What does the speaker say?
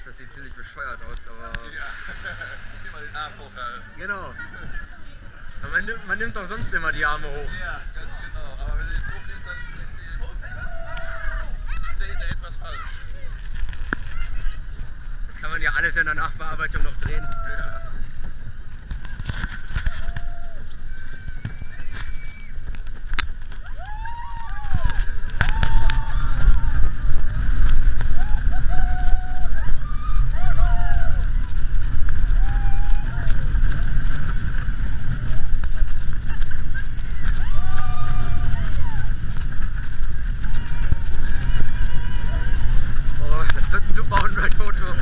weiß, das sieht ziemlich bescheuert aus, aber... Ja, immer den Arm hoch halten. Genau. Aber man nimmt doch sonst immer die Arme hoch. Ja, ganz genau. Aber wenn du den hochnimmst, dann ist die Szene etwas falsch. Das kann man ja alles in der Nachbearbeitung noch drehen. Ja. Oh, das wird ein super On-Ride-Foto.